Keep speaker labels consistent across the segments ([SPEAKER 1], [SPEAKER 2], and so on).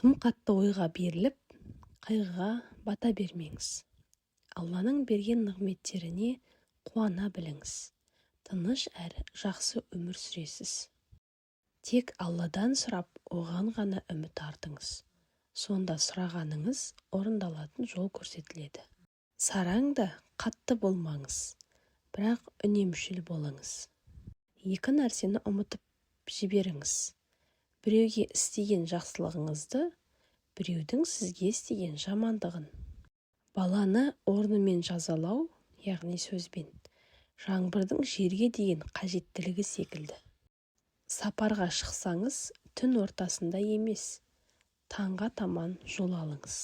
[SPEAKER 1] Тым қатты ойға беріліп, қайғыға бата бермеңіз. Алланың берген нығметтеріне қуана біліңіз. Тыныш әрі жақсы өмір сүресіз. Тек Алладан сұрап, оған ғана үміт артыңыз. Сонда сұрағаныңыз орындалатын жол көрсетіледі. Сараң да қатты болмаңыз, бірақ үнемшіл болыңыз. Екі нәрсені ұмытып жіберіңіз. Біреуге істеген жақсылығыңызды, біреудің сізге істеген жамандығын. Баланы орнымен жазалау, яғни сөзбен, жаңбырдың жерге деген қажеттілігі секілді. Сапарға шықсаңыз, түн ортасында емес, таңға таман жол алыңыз.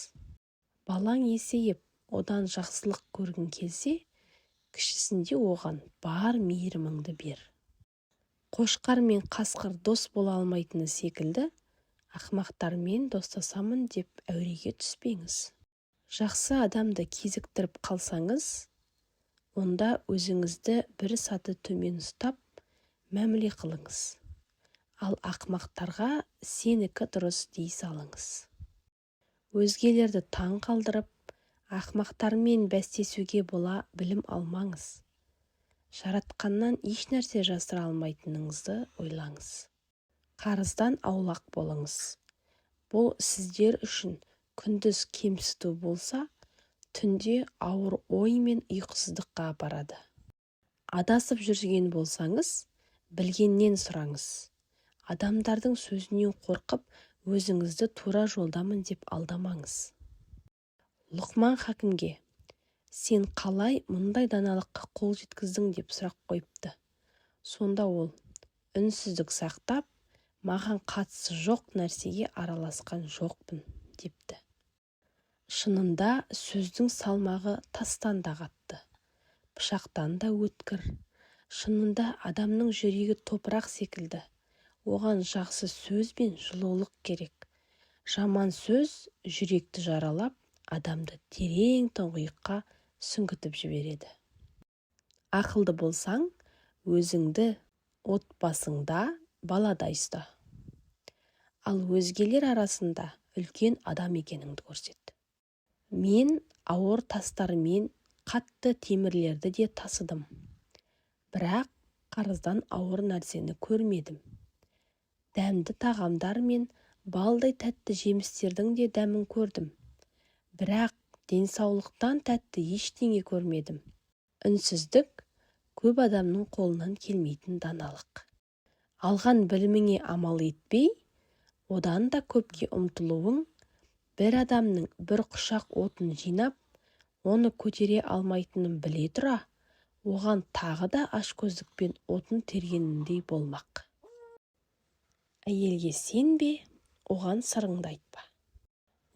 [SPEAKER 1] Балаң есейіп, одан жақсылық көргің келсе, кішісінде оған бар мейіріміңді бер. Қошқар мен қасқыр дос бола алмайтыны секілді, ақымақтармен достасамын деп әуреге түспеңіз. Жақсы адамды кезіктіріп қалсаңыз, онда өзіңізді бір саты төмен ұстап, мәміле қылыңыз. Ал ақымақтарға сенікі дұрыс дей салыңыз. Өзгелерді таң қалдырып, ақымақтармен бәстесуге бола білім алмаңыз. Жаратқаннан еш нәрсе жасыра алмайтыныңызды ойлаңыз. Қарыздан аулақ болыңыз. Бұл сіздер үшін күндіз кемсіту болса, түнде ауыр ой мен ұйқысыздыққа апарады. Адасып жүрген болсаңыз, білгеннен сұраңыз. Адамдардың сөзінен қорқып, өзіңізді тура жолдамын деп алдамаңыз. Лұқман хакімге: сен қалай мұндай даналыққа қол жеткіздің деп сұрақ қойыпты. Сонда ол: үнсіздік сақтап, маған қатысы жоқ нәрсеге араласқан жоқпын, депті. Шынында сөздің салмағы тастан да қатты, пышақтан да өткір. Шынында адамның жүрегі топырақ секілді. Оған жақсы сөз бен жылулық керек. Жаман сөз жүректі жаралап, адамды терең тұңғиыққа сүңгітіп жібереді. Ақылды болсаң, өзіңді отбасыңда баладай ұста. Ал өзгелер арасында үлкен адам екеніңді көрсет. Мен ауыр тастар мен қатты темірлерді де тасыдым. Бірақ қарыздан ауыр нәрсені көрмедім. Дәмді тағамдар мен балдай тәтті жемістердің де дәмін көрдім. Бірақ денсаулықтан тәтті ештеңе көрмедім. Үнсіздік көп адамның қолынан келмейтін даналық. Алған біліміңе амал етпей, одан да көпке ұмтылуың, бір адамның бір құшақ отын жинап, оны көтере алмайтынын біле тұра, оған тағы да ашкөздікпен отын тергеніндей болмақ. Әйелге сенбе, оған сырыңды айтпа.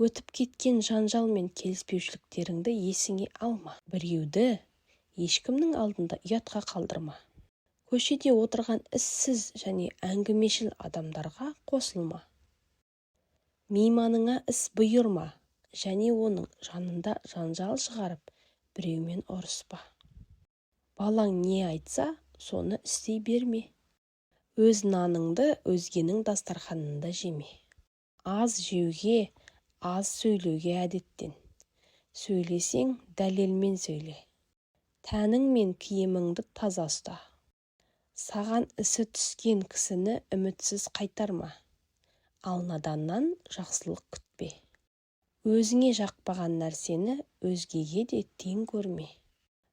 [SPEAKER 1] Өтіп кеткен жанжал мен келіспеушіліктеріңді есіңе алма. Біреуді ешкімнің алдында ұятқа қалдырма. Көшеде отырған іссіз және әңгімешіл адамдарға қосылма. Мейманыңа іс бұйырма және оның жанында жанжал шығарып, біреумен ұрыспа. Балаң не айтса, соны істей берме. Өз наныңды өзгенің дастарханында жеме. Аз жеуге, аз сөйлеуге әдеттен. Сөйлесең, дәлелмен сөйле. Тәнің мен киіміңді таза ұста. Саған ісі түскен кісіні үмітсіз қайтарма. Ал наданнан жақсылық күтпе. Өзіңе жақпаған нәрсені өзгеге де тең көрме.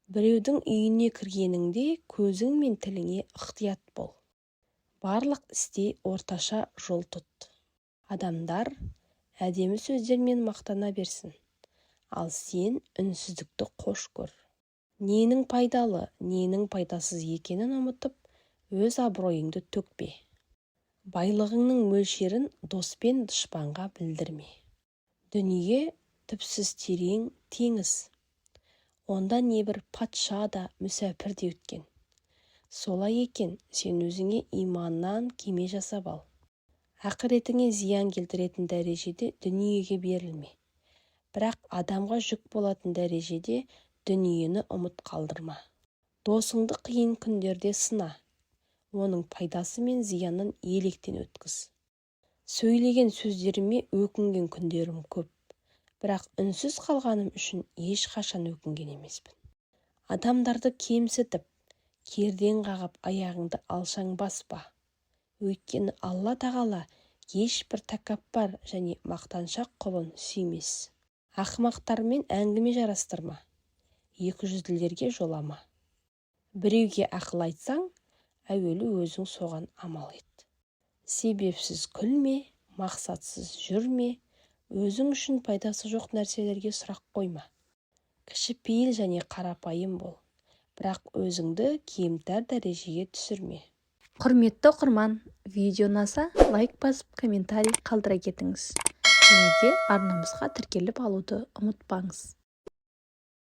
[SPEAKER 1] Біреудің үйіне кіргеніңде көзің мен тіліңе ықтият бол. Барлық істе орташа жол тұт. Адамдар әдемі сөздермен мақтана берсін, ал сен үнсіздікті қош көр. Ненің пайдалы, ненің пайдасыз екенін ұмытып, өз абыройыңды төкпе. Байлығыңның мөлшерін дос пен дұшпанға білдірме. Дүние түпсіз терең теңіз. Онда небір патша да мүсәпір де өткен. Солай екен, сен өзіңе иманнан кеме жасап ал. Ақыретіңе зиян келтіретін дәрежеде дүниеге берілме. Бірақ адамға жүк болатын дәрежеде дүниені ұмыт қалдырма. Досыңды қиын күндерде сына. Оның пайдасы мен зиянын електен өткіз. Сөйлеген сөздеріме өкінген күндерім көп, бірақ үнсіз қалғаным үшін ешқашан өкінген емеспін. Адамдарды кемсітіп, кердең қағып аяғыңды алшаң баспа. Өйткені Алла тағала ешбір тәкаппар және мақтаншақ құлын сүймес. Ақымақтармен әңгіме жарастырма, екіжүзділерге жолама. Біреуге ақыл айтсаң, әуелі өзің соған амал ет. Себепсіз күлме, мақсатсыз жүрме, өзің үшін пайдасы жоқ нәрселерге сұрақ қойма. Кішіпейіл және қарапайым бол, бірақ өзіңді кемтар дәрежеге түсірме.
[SPEAKER 2] Құрметті оқырман, видео ұнаса лайк басып комментарий қалдыра кетіңіз. Және де арнамызға тіркеліп алуды ұмытпаңыз.